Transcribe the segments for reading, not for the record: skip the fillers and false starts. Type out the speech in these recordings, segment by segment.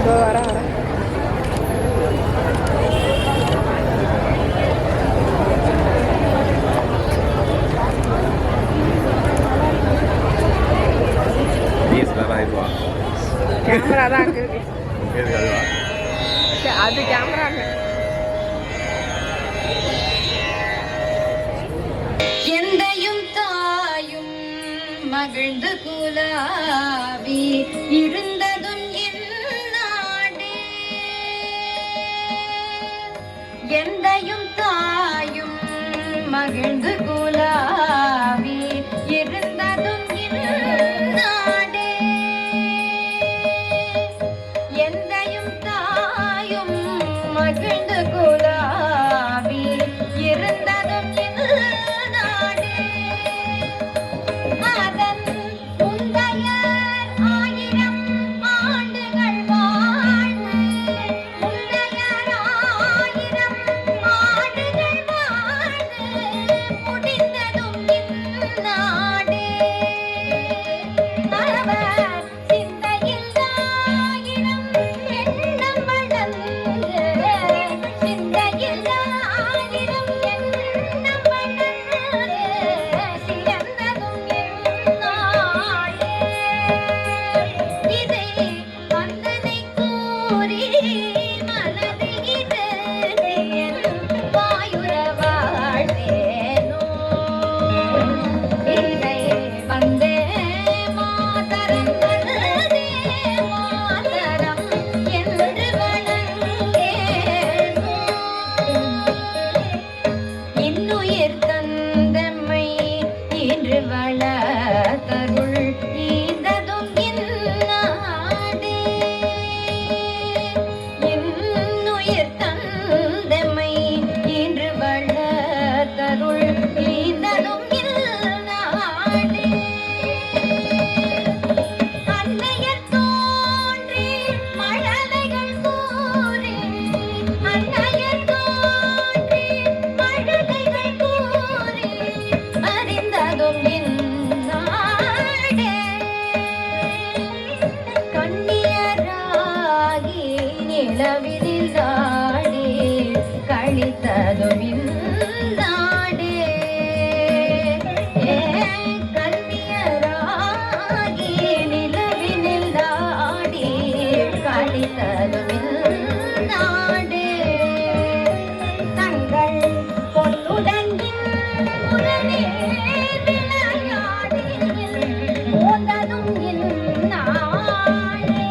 வர வர கேமரா தான் அங்கே இருக்கு. அது கேமராங்க. எந்தையும் தாயும் மகிழ்ந்து குலாவி இருந்ததும் இந்நாடே. எந்தையும் தாயும் மகிழ்ந்து குலாவி இருந்ததும் இந்நாடே. எந்தையும் தாயும் மகிழ்ந்து குலாவி இருந்ததும் இந்நாடே. அதன் முந்தையர் 1000 ஆண்டுகள் வாழ்ந்து, முந்தையர் 1000 ஆண்டுகள் வாழ்ந்து முடிந்ததும் இந்நாடே. அவர் சிந்தையில் 1000 எண்ணம் வளர்ந்து, சிந்தையில் 1000 எண்ணம் வளர்ந்து சிறந்ததும் இந்நாடே. இதை வந்தனை கூறி மனதில் வாயுற வாழ்ந்தேனோ. இதை வந்தே மாதரம் வந்தே மாதரம் என்று வணங்கேனோ. இன்னுயிர் தந்தம்மை இன்று வளர்த்தருள் ஈந்ததும் இந்நாடே. இன்னுயிர் தந்தம்மை இன்று வளர்த்தருள் ஈந்ததும் இந்நாடே. அன்னையர் தோன்றி மழலைகள் கூறி, அன்னையர் தோன்றி மழலைகள் கூறி அறிந்ததும் இந்நாடே. கண்ணியராகி நிலவினில் நாடி கழித்ததும் இந்நாடே. கண்ணியராகி நிலவினில் நாடி கழித்ததும் இந்நாடே. தங்கள் பொன்னுடன் முரணே விளையாடி போந்ததும் இந்நாடே.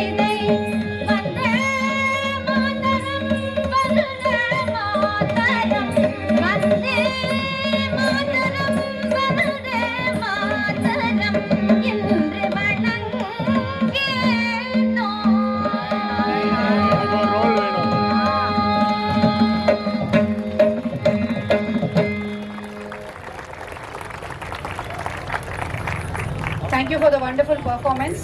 இதை வந்தே மாதரம் வந்தே மாதரம் வந்தே மாதரம் வந்தே மாதரம் என்று வணங்கேனோ. Thank you for the wonderful performance.